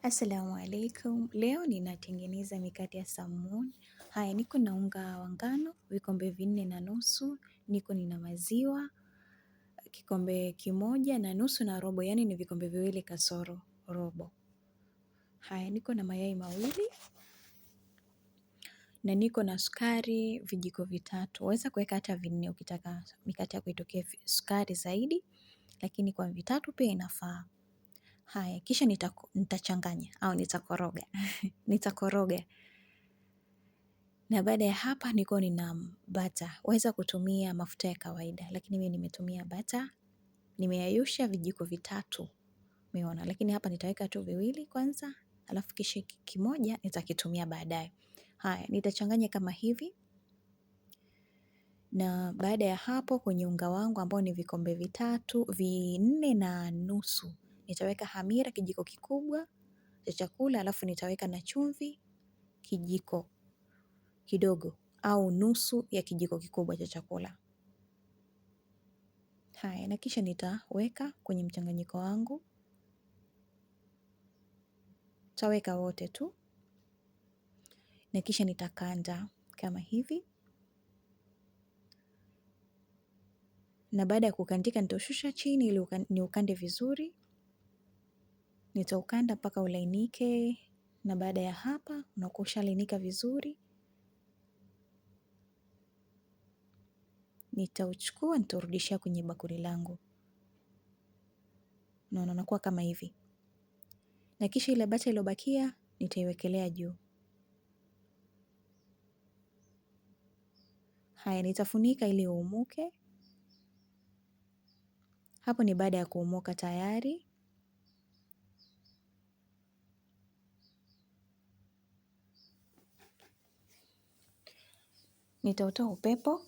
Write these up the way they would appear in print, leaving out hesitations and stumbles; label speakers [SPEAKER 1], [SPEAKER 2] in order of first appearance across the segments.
[SPEAKER 1] Assalamu alaikum. Leo ninatengeneza mikate ya samuni. Haya, niko na unga wa ngano vikombe 4.5. Nina maziwa kikombe 1.5 na robo, yani ni vikombe 2 kasoro robo. Haya, niko na mayai 2 na niko na sukari vijiko 3. Waweza kuweka hata 4 ukitaka mikate yako itokee sukari zaidi, lakini kwa 3 pia inafaa. Haya, kisha nitachanganya au nitakoroga. Nitakoroga. Na baada ya hapa nina bata. Waweza kutumia mafuta ya kawaida, lakini mimi nimetumia bata. Nimeyayusha vijiko 3. Umeona, lakini hapa nitaweka tu 2 kwanza, alafu kisha kimoja nitakitumia baadaye. Haya, nitachanganya kama hivi. Na baada ya hapo kwenye unga wangu ambao ni vikombe 4.5, nitaweka hamira kijiko kikubwa cha chakula, alafu nitaweka na chumvi kijiko kidogo au nusu ya kijiko kikubwa cha chakula. Haya, na kisha nitaweka kwenye mchanganyiko wangu. Taweka wote tu. Na kisha nitakanda kama hivi. Na baada ya kukandika nitaushusha chini ili niukande vizuri. Nitaukanda mpaka ulainike, na baada ya hapa unakuwa ushalainika vizuri. Nitauchukua nitaurudishia kwenye bakuli langu. Na unakuwa kama hivi. Na kisha ile bata iliyobakia nitaiwekelea juu. Haya, nitafunika ili uumuke. Hapo ni baada ya kuumuka tayari. Nitautoa upepo.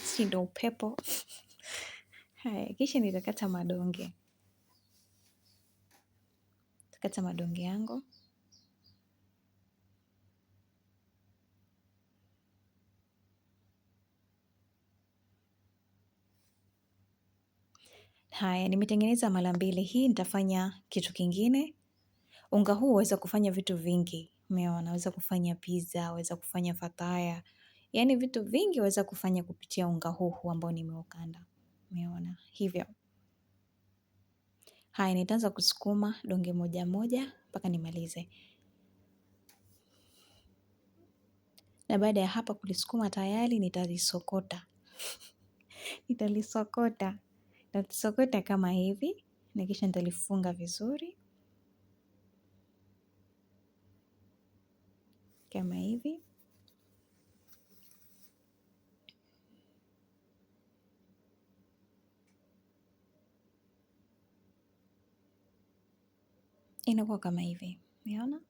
[SPEAKER 1] Si ndo upepo. Haya, kisha nitakata madonge. Kata madonge yangu. Haya, nimetengeneza mara 2. Hii nitafanya kitu kingine. Unga huu waweza kufanya vitu vingi. Umeona, waweza kufanya pizza, waweza kufanya fataya. Yaani vitu vingi waweza kufanya kupitia unga huu ambao nimeukanda. Umeona, hivyo. Haya, nitaanza kusukuma donge moja moja mpaka nimalize. Na baada ya hapa kulisukuma tayari nitalisokota. Nitalisokota. Nitasokota kama hivi, na kisha nitalifunga vizuri. Kama hivi. Inakuwa kama hivi. Umeona?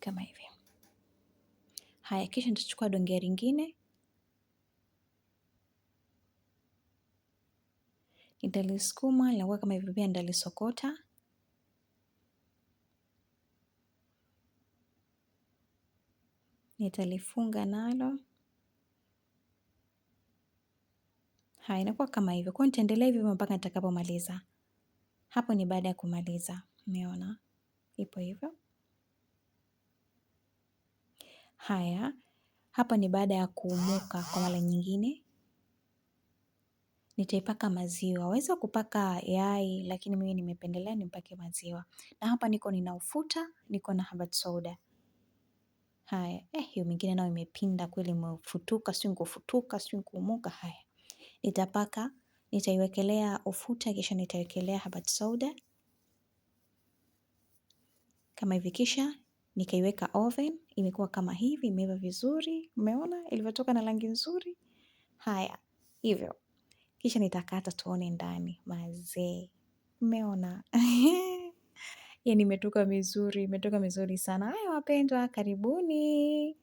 [SPEAKER 1] Kama hivi. Haya, kisha nitachukua donge lingine. Nitalisukuma, linakuwa kama hivi, pia nitalisokota. Nitalifunga nalo. Haya, inakuwa kama hivyo. Kwa hiyo nitaendelea hivyo mpaka nitakapomaliza. Hapo ni baada ya kumaliza. Umeona? Ipo hivyo. Haya, hapa ni baada ya kuumuka kwa mara nyingine. Nitaipaka maziwa. Waweza kupaka yai, lakini mimi nimependelea nipake maziwa. Na hapa nina ufuta, niko na habati soda. Haya, hiyo mingine nayo imepinda kweli, imefutuka, sio kufutuka, sio kuumuka. Haya, nitaiwekelea ufuta, kisha nitaiwekelea habati soda kama hivi, kisha nikaiweka oven. Imekuwa kama hivi, imeiva vizuri. Umeona ilivyotoka na rangi nzuri? Haya, hivyo. Kisha nitakata tuone ndani. Mazee. Umeona? Yaani imetoka vizuri sana. Haya wapendwa, karibuni.